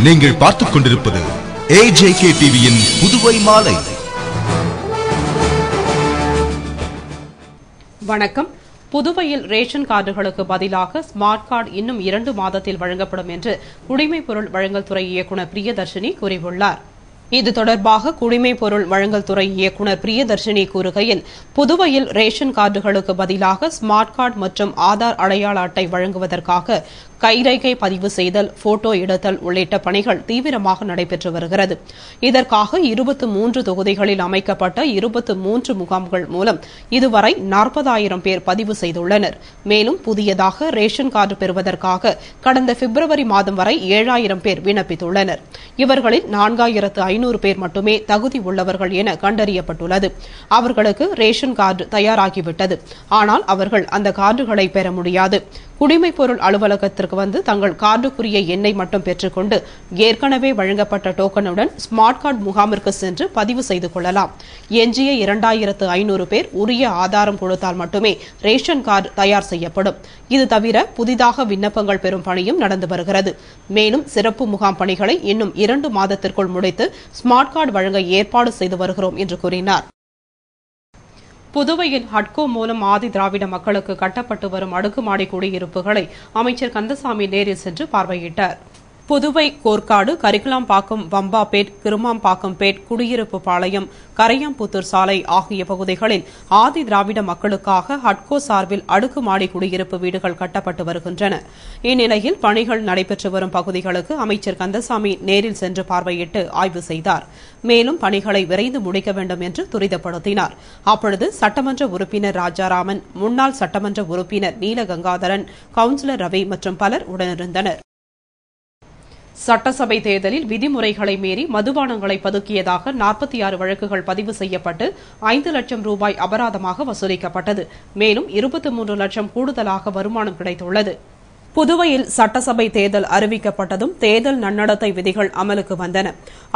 நீங்கள் பார்த்துக் கொண்டிருப்பது AJK டிவியின் புதுவை மாலை. வணக்கம். புதுவையில் ரேஷன் கார்டுகளுக்கு பதிலாக ஸ்மார்ட் கார்டு இன்னும் 2 மாதத்தில் வழங்கப்படும் என்று குடிமைப் பொருள் வழங்கல் துறை இயக்குநர் பிரியதர்ஷினி கூறியுள்ளார். இது தொடர்பாக குடிமைப் பொருள் வழங்கல் துறை இயக்குநர் பிரியதர்ஷினி கூறுகையில், புதுவையில் ரேஷன் கார்டுகளுக்கு பதிலாக ஸ்மார்ட் கார்டு மற்றும் ஆதார் அடையாள அட்டை வழங்குவதற்காக கைரேகை பதிவு செய்தல், போட்டோ எடுத்தல் உள்ளிட்ட பணிகள் தீவிரமாக நடைபெற்று வருகிறது. இதற்காக 23 தொகுதிகளில் அமைக்கப்பட்ட 23 முகாம்கள் மூலம் இதுவரை 40,000 பேர் பதிவு செய்துள்ளனர். மேலும் புதியதாக ரேஷன் கார்டு பெறுவதற்காக கடந்த பிப்ரவரி மாதம் வரை 7,000 பேர் விண்ணப்பித்துள்ளனர். இவர்களில் 4,500 பேர் மட்டுமே தகுதி உள்ளவர்கள் என கண்டறியப்பட்டுள்ளது. அவர்களுக்கு ரேஷன் கார்டு தயாராகிவிட்டது. ஆனால் அவர்கள் அந்த கார்டுகளை பெற முடியாது. குடிமைப் பொருள் அலுவலகத்திற்கு வந்து தங்கள் கார்டுக்குரிய எண்ணை மட்டும் பெற்றுக்கொண்டு ஏற்கனவே வழங்கப்பட்ட டோக்கனுடன் ஸ்மார்ட் கார்டு முகாமிற்கு சென்று பதிவு செய்து கொள்ளலாம். எஞ்சிய 2,500 பேர் உரிய ஆதாரம் கொடுத்தால் மட்டுமே ரேஷன் கார்டு தயார் செய்யப்படும். இது தவிர புதிதாக விண்ணப்பங்கள் பெறும் பணியும் நடந்து வருகிறது. மேலும் சிறப்பு முகாம் பணிகளை இன்னும் 2 மாதத்திற்குள் முடித்து ஸ்மார்ட் கார்டு வழங்க ஏற்பாடு செய்து வருகிறோம் என்று கூறினார். புதுவையில் ஹட்கோ மூலம் ஆதி திராவிட மக்களுக்கு கட்டப்பட்டு வரும் அடுக்குமாடி குடியிருப்புகளை அமைச்சர் கந்தசாமி நேரில் சென்று பார்வையிட்டார். புதுவை கோர்க்காடு, கரிக்கலாம்பாக்கம், வம்பாபேட், கிருமாம்பாக்கம்பேட், குடியிருப்பு பாளையம், கரையாம்புத்தூர் சாலை ஆகிய பகுதிகளில் ஆதி திராவிட மக்களுக்காக ஹட்கோ சார்பில் அடுக்குமாடி குடியிருப்பு வீடுகள் கட்டப்பட்டு வருகின்றன. இந்நிலையில் பணிகள் நடைபெற்று வரும் பகுதிகளுக்கு அமைச்சர் கந்தசாமி நேரில் சென்று பார்வையிட்டு ஆய்வு செய்தார். மேலும் பணிகளை விரைந்து முடிக்க வேண்டும் என்று துரிதப்படுத்தினார். அப்பொழுது சட்டமன்ற உறுப்பினர் ராஜாராமன், முன்னாள் சட்டமன்ற உறுப்பினர் நீலகங்காதரன், கவுன்சிலர் ரவி மற்றும் பலர் உடனிருந்தனர். சட்டசபை தேர்தலில் விதிமுறைகளை மீறி மதுபானங்களை பதுக்கியதாக 46 வழக்குகள் பதிவு செய்யப்பட்டு 5 லட்சம் ரூபாய் அபராதமாக வசூலிக்கப்பட்டது. மேலும் 23 லட்சம் கூடுதலாக வருமானம் கிடைத்துள்ளது. புதுவையில் சட்டசபை தேர்தல் அறிவிக்கப்பட்டதும் தேர்தல் நன்னடத்தை விதிகள் அமலுக்கு வந்தன.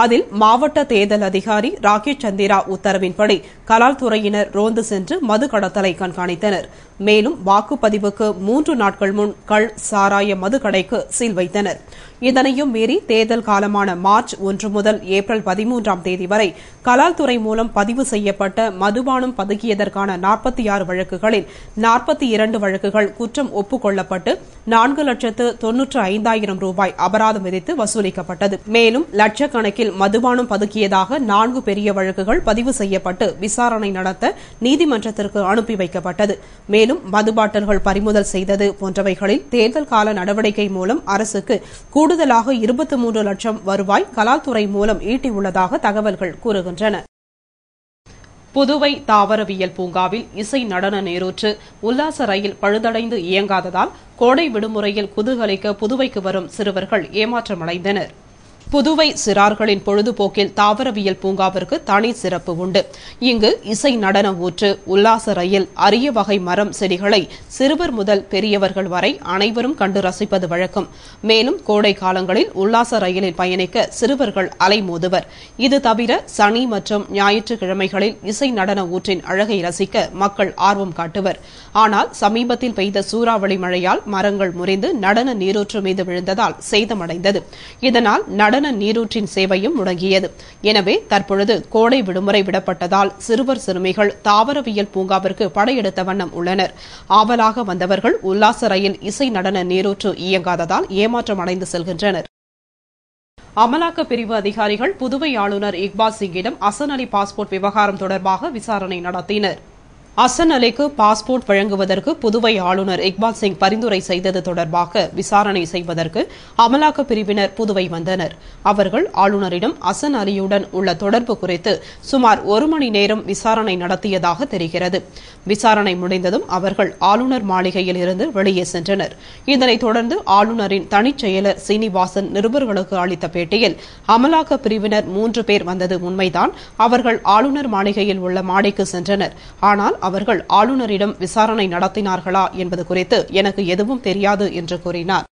அதில் மாவட்ட தேர்தல் அதிகாரி ராகேஷ் சந்திரா உத்தரவின்படி கலால்துறையினர் ரோந்து சென்று மது கடத்தலை கண்காணித்தனர். மேலும் வாக்குப்பதிவுக்கு 3 நாட்கள் முன் சாராய மது கடைக்கு சீல் வைத்தனர். இதனையும் மீறி தேர்தல் காலமான மார்ச் 1 முதல் ஏப்ரல் 13ஆம் தேதி வரை கலால்துறை மூலம் பதிவு செய்யப்பட்ட மதுபானம் பதுக்கியதற்கான 46 வழக்குகளில் 42 வழக்குகள் குற்றம் ஒப்புக்கொள்ளப்பட்டு 4,95,000 ரூபாய் அபராதம் விதித்து வசூலிக்கப்பட்டது. மேலும் லட்சக்கணக்கில் மதுபானம் பதுக்கியதாக 4 பெரிய வழக்குகள் பதிவு செய்யப்பட்டு விசாரணை நடத்த நீதிமன்றத்திற்கு அனுப்பி வைக்கப்பட்டது. மேலும் மது பாட்டில்கள் பறிமுதல் செய்தது போன்றவைகளில் தேர்தல் கால நடவடிக்கை மூலம் அரசுக்கு கூடுதலாக 23 லட்சம் வருவாய் கலால்துறை மூலம் ஈட்டியுள்ளதாக தகவல்கள் கூறுகின்றன. புதுவை தாவரவியல் பூங்காவில் இசை நடன நீரூற்று உல்லாச ரயில் பழுதடைந்து இயங்காததால் கோடை விடுமுறையில் குதூகலிக்க புதுவைக்கு வரும் சிறுவர்கள் ஏமாற்றமடைந்தனர். புதுவை சிறார்களின் பொழுதுபோக்கில் தாவரவியல் பூங்காவிற்கு தனி சிறப்பு உண்டு. இங்கு இசை நடன ஊற்று, உல்லாச ரயில், அரிய வகை மரம் செடிகளை சிறுவர் முதல் பெரியவர்கள் வரை அனைவரும் கண்டு ரசிப்பது வழக்கம். மேலும் கோடை காலங்களில் உல்லாச ரயிலில் பயணிக்க சிறுவர்கள் அலைமோதுவர். இது தவிர சனி மற்றும் ஞாயிற்றுக்கிழமைகளில் இசை நடன ஊற்றின் அழகை ரசிக்க மக்கள் ஆர்வம் காட்டுவர். ஆனால் சமீபத்தில் பெய்த சூறாவளி மழையால் மரங்கள் முறிந்து நடன நீரூற்று மீது விழுந்ததால் சேதமடைந்தது. இதனால் நடன நீரூற்றின் சேவையும் முடங்கியது. எனவே தற்பொழுது கோடை விடுமுறை விடப்பட்டதால் சிறுவர் சிறுமிகள் தாவரவியல் பூங்காவிற்கு படையெடுத்த வண்ணம் உள்ளனர். ஆவலாக வந்தவர்கள் உல்லாச ரயில் இசை நடன நீரூற்று இயங்காததால் ஏமாற்றமடைந்து செல்கின்றனர். அமலாக்க பிரிவு அதிகாரிகள் புதுவை ஆளுநர் இக்பால் சிங்கிடம் அசன் அலி பாஸ்போர்ட் விவகாரம் தொடர்பாக விசாரணை நடத்தினர். அசன் அலிக்கு பாஸ்போர்ட் வழங்குவதற்கு புதுவை ஆளுநர் இக்பால் சிங் பரிந்துரை செய்தது தொடர்பாக விசாரணை செய்வதற்கு அமலாக்க பிரிவினர் புதுவை வந்தனர். அவர்கள் ஆளுநரிடம் அசன் அலியுடன் உள்ள தொடர்பு குறித்து சுமார் 1 மணி நேரம் விசாரணை நடத்தியதாக தெரிகிறது. விசாரணை முடிந்ததும் அவர்கள் ஆளுநர் மாளிகையில் இருந்து வெளியே சென்றனர். இதனைத் தொடர்ந்து ஆளுநரின் தனிச் செயலர் சீனிவாசன் நிருபர்களுக்கு அளித்த பேட்டியில் அமலாக்க பிரிவினர் 3 பேர் வந்தது உண்மைதான். அவர்கள் ஆளுநர் மாளிகையில் உள்ள மாடிக்கு சென்றனர். ஆனால் அவர்கள் ஆளுநரிடம் விசாரணை நடத்தினார்களா என்பது குறித்து எனக்கு எதுவும் தெரியாது என்று கூறினார்.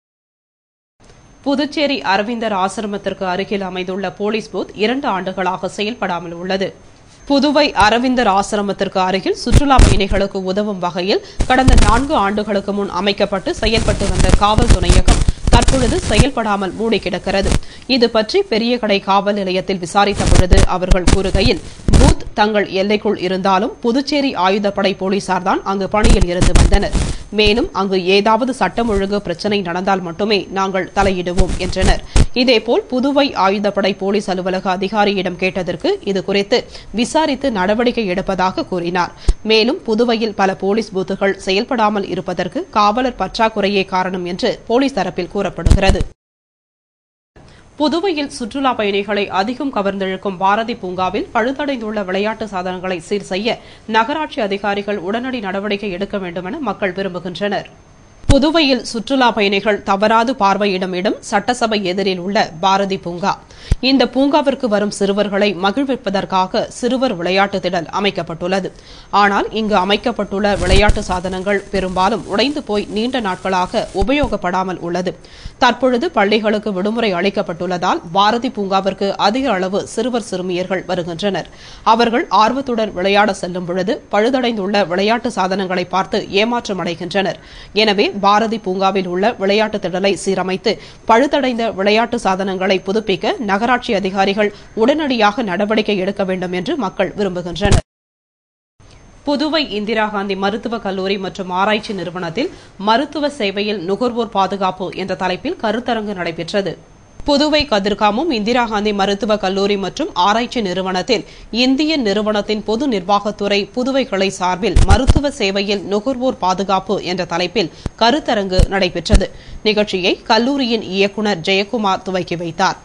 புதுச்சேரி அரவிந்தர் ஆசிரமத்திற்கு அருகில் அமைந்துள்ள போலீஸ் பூத் 2 ஆண்டுகளாக செயல்படாமல் உள்ளது. புதுவை அரவிந்தர் ஆசிரமத்திற்கு அருகில் சுற்றுலா பயணிகளுக்கு உதவும் வகையில் கடந்த 4 ஆண்டுகளுக்கு முன் அமைக்கப்பட்டு செயல்பட்டு வந்த காவல் துணையகம் தற்பொழுது செயல்படாமல் மூடி கிடக்கிறது. இது பற்றி பெரிய கடை காவல் நிலையத்தில் விசாரித்த பொழுது அவர்கள் கூறுகையில், பூத் தங்கள் எல்லைக்குள் இருந்தாலும் புதுச்சேரி ஆயுதப்படை போலீசார்தான் அங்கு பணியில் இருந்து வந்தனர். மேலும் அங்கு ஏதாவது சட்டம் ஒழுங்கு பிரச்சினை நடந்தால் மட்டுமே நாங்கள் தலையிடுவோம் என்றனர். இதேபோல் புதுவை ஆயுதப்படை போலீஸ் அலுவலக அதிகாரியிடம் கேட்டதற்கு இதுகுறித்து விசாரித்து நடவடிக்கை எடுப்பதாக கூறினார். மேலும் புதுவையில் பல போலீஸ் பூத்துகள் செயல்படாமல் இருப்பதற்கு காவலர் பற்றாக்குறையே காரணம் என்று போலீஸ் தரப்பில் கூறப்படுகிறது. புதுவையில் சுற்றுலா பயணிகளை அதிகம் கவர்ந்திழுக்கும் பாரதி பூங்காவில் பழுதடைந்துள்ள விளையாட்டு சாதனங்களை சீர் செய்ய நகராட்சி அதிகாரிகள் உடனடி நடவடிக்கை எடுக்க வேண்டும் என மக்கள் விரும்புகின்றனர். புதுவையில் சுற்றுலா பயணிகள் தவறாது பார்வையிடும் இடம் சட்டசபை எதிரில் உள்ள பாரதி பூங்கா. இந்த பூங்காவிற்கு வரும் சிறுவர்களை மகிழ்விப்பதற்காக சிறுவர் விளையாட்டு திடல் அமைக்கப்பட்டுள்ளது. ஆனால் இங்கு அமைக்கப்பட்டுள்ள விளையாட்டு சாதனங்கள் பெரும்பாலும் உடைந்து போய் நீண்ட நாட்களாக உபயோகப்படாமல் உள்ளது. தற்பொழுது பள்ளிகளுக்கு விடுமுறை அளிக்கப்பட்டுள்ளதால் பாரதி பூங்காவிற்கு அதிக அளவு சிறுவர் சிறுமியர்கள் வருகின்றனர். அவர்கள் ஆர்வத்துடன் விளையாட செல்லும் பொழுது பழுதடைந்துள்ள விளையாட்டு சாதனங்களை பார்த்து ஏமாற்றம் அடைகின்றனர். எனவே பாரதி பூங்காவில் உள்ள விளையாட்டு திடலை சீரமைத்து பழுதடைந்த விளையாட்டு சாதனங்களை புதுப்பிக்க நகராட்சி அதிகாரிகள் உடனடியாக நடவடிக்கை எடுக்க வேண்டும் என்று மக்கள் விரும்புகின்றனர். புதுவை இந்திரா காந்தி மருத்துவக் கல்லூரி மற்றும் ஆராய்ச்சி நிறுவனத்தில் மருத்துவ சேவையில் நுகர்வோர் பாதுகாப்பு என்ற தலைப்பில் கருத்தரங்கு நடைபெற்றது. புதுவை கதிர்காமம் இந்திரா காந்தி மருத்துவக் கல்லூரி மற்றும் ஆராய்ச்சி நிறுவனத்தில் இந்திய நிறுவனத்தின் பொது நிர்வாகத்துறை புதுவை கிளை சார்பில் மருத்துவ சேவையில் நுகர்வோர் பாதுகாப்பு என்ற தலைப்பில் கருத்தரங்கு நடைபெற்றது. நிகழ்ச்சியை கல்லூரியின் இயக்குநர் ஜெயக்குமார் துவக்கி வைத்தார்.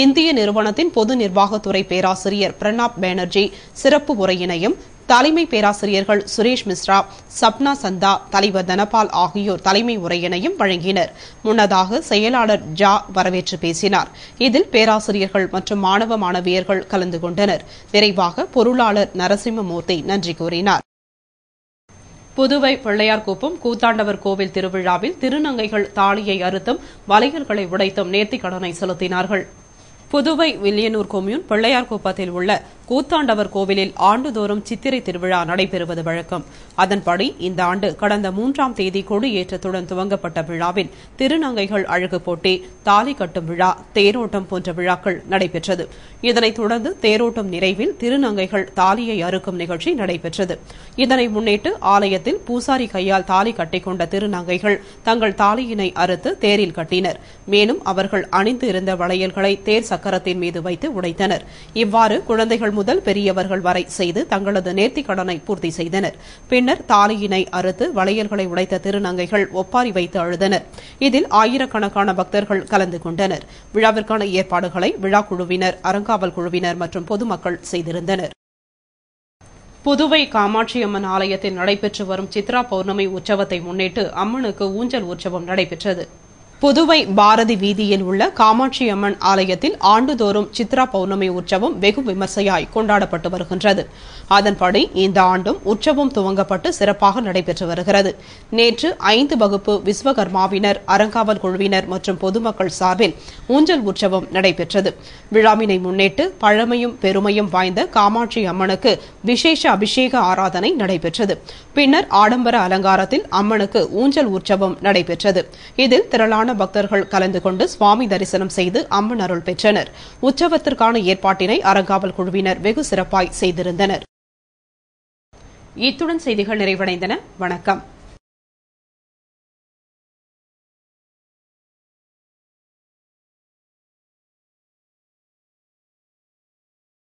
இந்திய நிறுவனத்தின் பொது நிர்வாகத்துறை பேராசிரியர் பிரணாப் பானர்ஜி சிறப்பு உரையினையும், தலைமை பேராசிரியர்கள் சுரேஷ் மிஸ்ரா, சப்னா சந்தா, தலைவர் தனபால் ஆகியோர் தலைமை உரையினையும் வழங்கினர். முன்னதாக செயலாளர் ஜா வரவேற்று பேசினார். இதில் பேராசிரியர்கள் மற்றும் மாணவ மாணவியர்கள் கலந்து கொண்டனர். நிறைவாக பொருளாளர் நரசிம்மமூர்த்தி நன்றி கூறினார். புதுவை பிள்ளையார்குப்பம் கூத்தாண்டவர் கோவில் திருவிழாவில் திருநங்கைகள் தாலியை அறுத்தும் வளையல்களை உடைத்தும் நேர்த்திக்கடனை செலுத்தினார்கள். புதுவை வில்லியனூர் கொம்யூன் பிள்ளையார்குப்பத்தில் உள்ள கூத்தாண்டவர் கோவிலில் ஆண்டுதோறும் சித்திரை திருவிழா நடைபெறுவது வழக்கம். அதன்படி இந்த ஆண்டு கடந்த 3ஆம் தேதி கொடியேற்றத்துடன் துவங்கப்பட்ட விழாவில் திருநங்கைகள் அழகு போட்டி, தாலி கட்டும் விழா, தேரோட்டம் போன்ற விழாக்கள் நடைபெற்றது. இதனைத் தொடர்ந்து தேரோட்டம் நிறைவில் திருநங்கைகள் தாலியை அறுக்கும் நிகழ்ச்சி நடைபெற்றது. இதனை முன்னிட்டு ஆலயத்தில் பூசாரி கையால் தாலி கட்டிக்கொண்ட திருநங்கைகள் தங்கள் தாலியினை அறுத்து தேரில் கட்டினர். மேலும் அவர்கள் அணிந்து இருந்த வளையல்களை தேர் சக்கரத்தின் மீது வைத்து உடைத்தனர். இவ்வாறு குழந்தைகள் முதல் பெரியவர்கள் வரை செய்து தங்களது நேர்த்திக் கடனை பூர்த்தி செய்தனர். பின்னர் தாலியினை அறுத்து வளையல்களை உடைத்த திருநங்கைகள் ஒப்பாரி வைத்து அழுதனர். இதில் ஆயிரக்கணக்கான பக்தர்கள் கலந்து கொண்டனர். விழாவிற்கான ஏற்பாடுகளை விழா குழுவினர், அறங்காவல் குழுவினர் மற்றும் பொதுமக்கள் செய்திருந்தனர். புதுவை காமாட்சியம்மன் ஆலயத்தில் நடைபெற்று வரும் சித்ரா பௌர்ணமி உற்சவத்தை முன்னிட்டு அம்மனுக்கு ஊஞ்சல் உற்சவம் நடைபெற்றது. புதுவை பாரதி வீதியில் உள்ள காமாட்சி அம்மன் ஆலயத்தில் ஆண்டுதோறும் சித்ரா பௌர்ணமி உற்சவம் வெகு விமர்சையாய் கொண்டாடப்பட்டு வருகின்றது. அதன்படி இந்த ஆண்டும் உற்சவம் துவங்கப்பட்டு சிறப்பாக நடைபெற்று வருகிறது. நேற்று 5 வகுப்பு விஸ்வகர்மாவினர், அறங்காவல் குழுவினர் மற்றும் பொதுமக்கள் சார்பில் ஊஞ்சல் உற்சவம் நடைபெற்றது. விழாவினை முன்னிட்டு பழமையும் பெருமையும் வாய்ந்த காமாட்சி அம்மனுக்கு விசேஷ அபிஷேக ஆராதனை நடைபெற்றது. பின்னர் ஆடம்பர அலங்காரத்தில் அம்மனுக்கு ஊஞ்சல் உற்சவம் நடைபெற்றது. இதில் திரளான பக்தர்கள் கலந்து கொண்டு சுவாமி தரிசனம் செய்து அம்மன் அருள் பெற்றனர். உற்சவத்திற்கான ஏற்பாட்டினை அறங்காவல் குழுவினர் வெகு சிறப்பாய் செய்திருந்தனர். இத்துடன் செய்திகள் நிறைவடைந்தன. வணக்கம்.